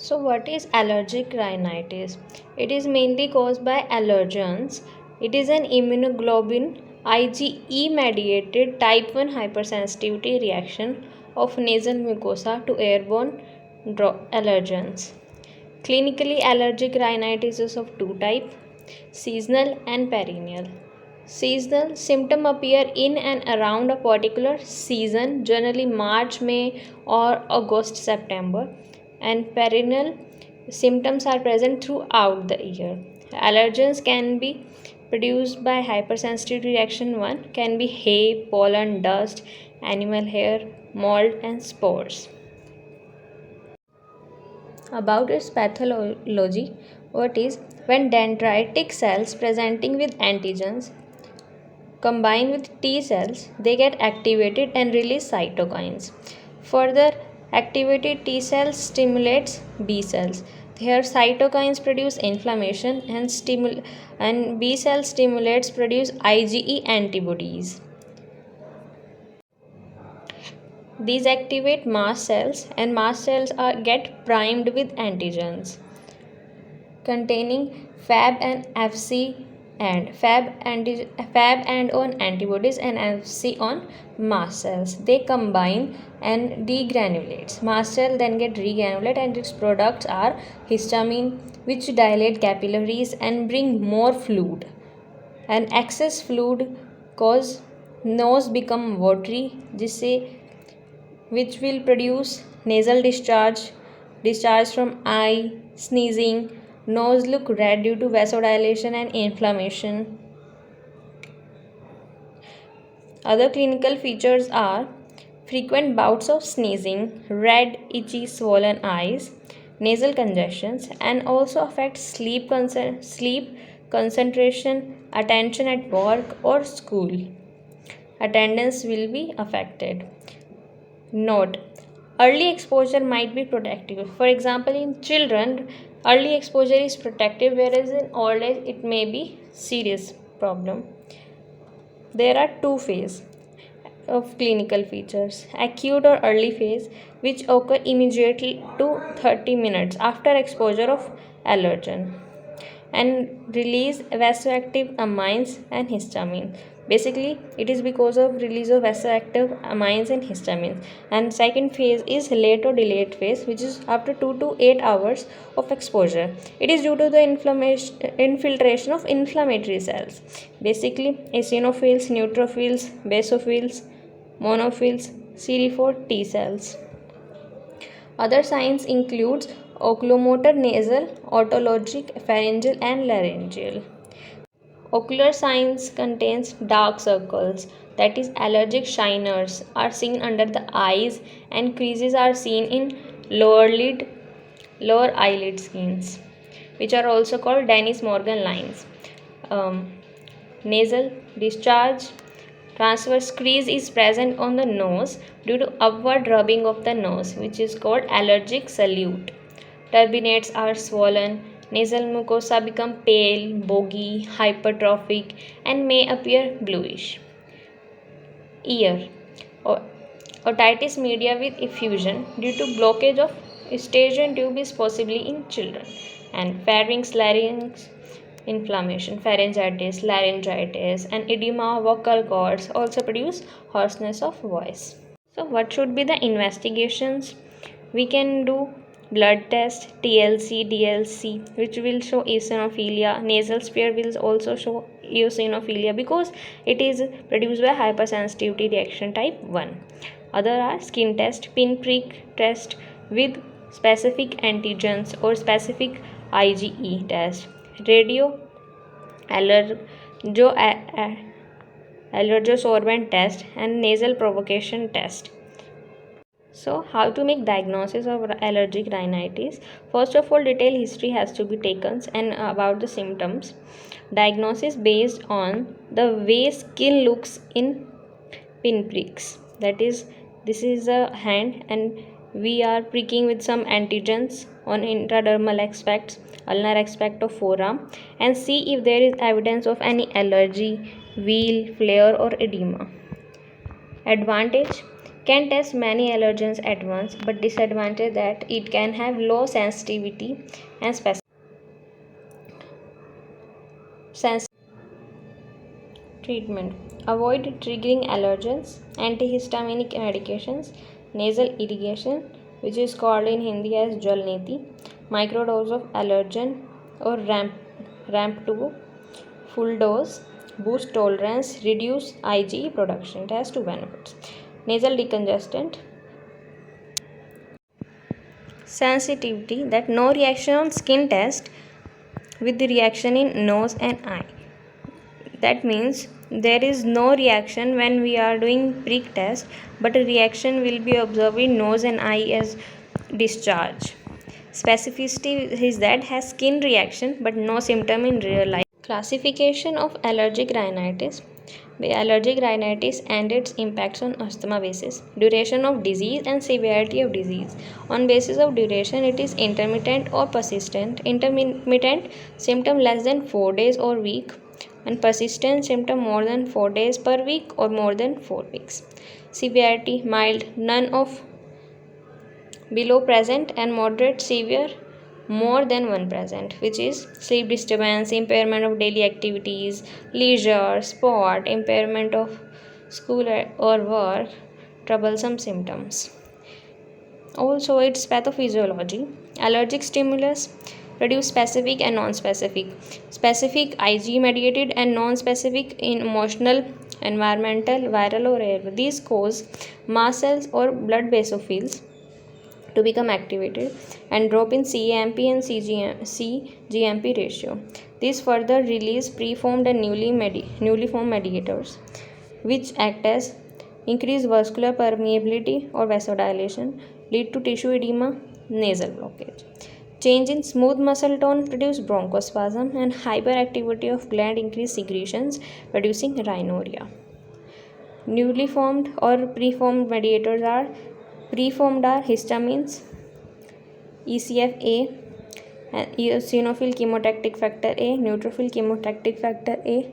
So, what is allergic rhinitis? It is mainly caused by allergens. It is an immunoglobulin IgE mediated type 1 hypersensitivity reaction of nasal mucosa to airborne allergens. Clinically, allergic rhinitis is of two types, seasonal and perennial. Seasonal symptoms appear in and around a particular season, generally March, May, or August, September, and perennial symptoms are present throughout the year. Allergens can be produced by hypersensitivity reaction. One can be hay, pollen, dust, animal hair, mold, and spores. About its pathology, what is when dendritic cells presenting with antigens combine with T cells, they get activated and release cytokines. Further, activated T cells stimulates B cells. Here, cytokines produce inflammation and B cell stimulates produce IgE antibodies. These activate mast cells and mast cells get primed with antigens containing Fab and Fc and Fab and on antibodies and Fc on mast cells. They combine and degranulates. Mast cell then get regranulate and its products are histamine, which dilate capillaries and bring more fluid. And excess fluid cause nose become watery, which will produce nasal discharge from eye, sneezing, nose look red due to vasodilation and inflammation. Other clinical features are frequent bouts of sneezing, red, itchy, swollen eyes, nasal congestions, and also affect sleep concentration, attention at work or school. Attendance will be affected. Note: early exposure might be protective. For example, in children, early exposure is protective, whereas in old age it may be serious problem. There are two phases of clinical features: acute or early phase, which occur immediately to 30 minutes after exposure of allergen, and release vasoactive amines and histamine. Basically, it is because of release of vasoactive amines and histamine. And second phase is late or delayed phase, which is after 2 to 8 hours of exposure. It is due to the infiltration of inflammatory cells, basically eosinophils, neutrophils, basophils, monophils, CD4 T cells. Other signs includes oculomotor, nasal, otologic, pharyngeal, and laryngeal. Ocular signs contains dark circles, that is allergic shiners are seen under the eyes, and creases are seen in lower eyelid skins, which are also called Dennis Morgan lines. Nasal discharge, transverse crease is present on the nose due to upward rubbing of the nose, which is called allergic salute. Turbinates are swollen. Nasal mucosa become pale, boggy, hypertrophic, and may appear bluish. Ear. Otitis media with effusion due to blockage of eustachian tube is possibly in children. And larynx inflammation, laryngitis, and edema of vocal cords also produce hoarseness of voice. So, what should be the investigations? We can do blood test, TLC, DLC, which will show eosinophilia. Nasal sphere will also show eosinophilia because it is produced by hypersensitivity reaction type 1. Other are skin test, pinprick test with specific antigens or specific IgE test, radio allergosorbent test, and nasal provocation test. So, how to make diagnosis of allergic rhinitis? First of all, detailed history has to be taken and about the symptoms. Diagnosis based on the way skin looks in pinpricks. That is, this is a hand and we are pricking with some antigens on intradermal aspects, ulnar aspect of forearm, and see if there is evidence of any allergy, wheal, flare, or edema. Advantage: can test many allergens at once, but disadvantage that it can have low sensitivity and treatment. Avoid triggering allergens, antihistaminic medications, nasal irrigation, which is called in Hindi as Jalneti, microdose of allergen or ramp 2, full dose, boost tolerance, reduce IgE production. It has two benefits. Nasal decongestant, sensitivity, that no reaction on skin test with the reaction in nose and eye. That means there is no reaction when we are doing prick test, but a reaction will be observed in nose and eye as discharge. Specificity is that has skin reaction but no symptom in real life. Classification of allergic rhinitis. The allergic rhinitis and its impacts on asthma basis. Duration of disease and severity of disease. On basis of duration, it is intermittent or persistent. Intermittent symptom less than 4 days or week, and persistent symptom more than 4 days per week or more than 4 weeks. Severity mild, none of below present, and moderate severe more than one present, which is sleep disturbance, impairment of daily activities, leisure, sport, impairment of school or work, troublesome symptoms. Also, its pathophysiology. Allergic stimulus produce specific and non-specific. Specific IgE mediated and non-specific in emotional, environmental, viral or air. These cause mast cells or blood basophils to become activated and drop in CAMP and CGMP ratio. These further release preformed and newly formed mediators, which act as increased vascular permeability or vasodilation, lead to tissue edema, nasal blockage. Change in smooth muscle tone produce bronchospasm, and hyperactivity of gland increase secretions, producing rhinorrhea. Newly formed or preformed mediators are histamines, ECFA, eosinophil chemotactic factor A, neutrophil chemotactic factor A,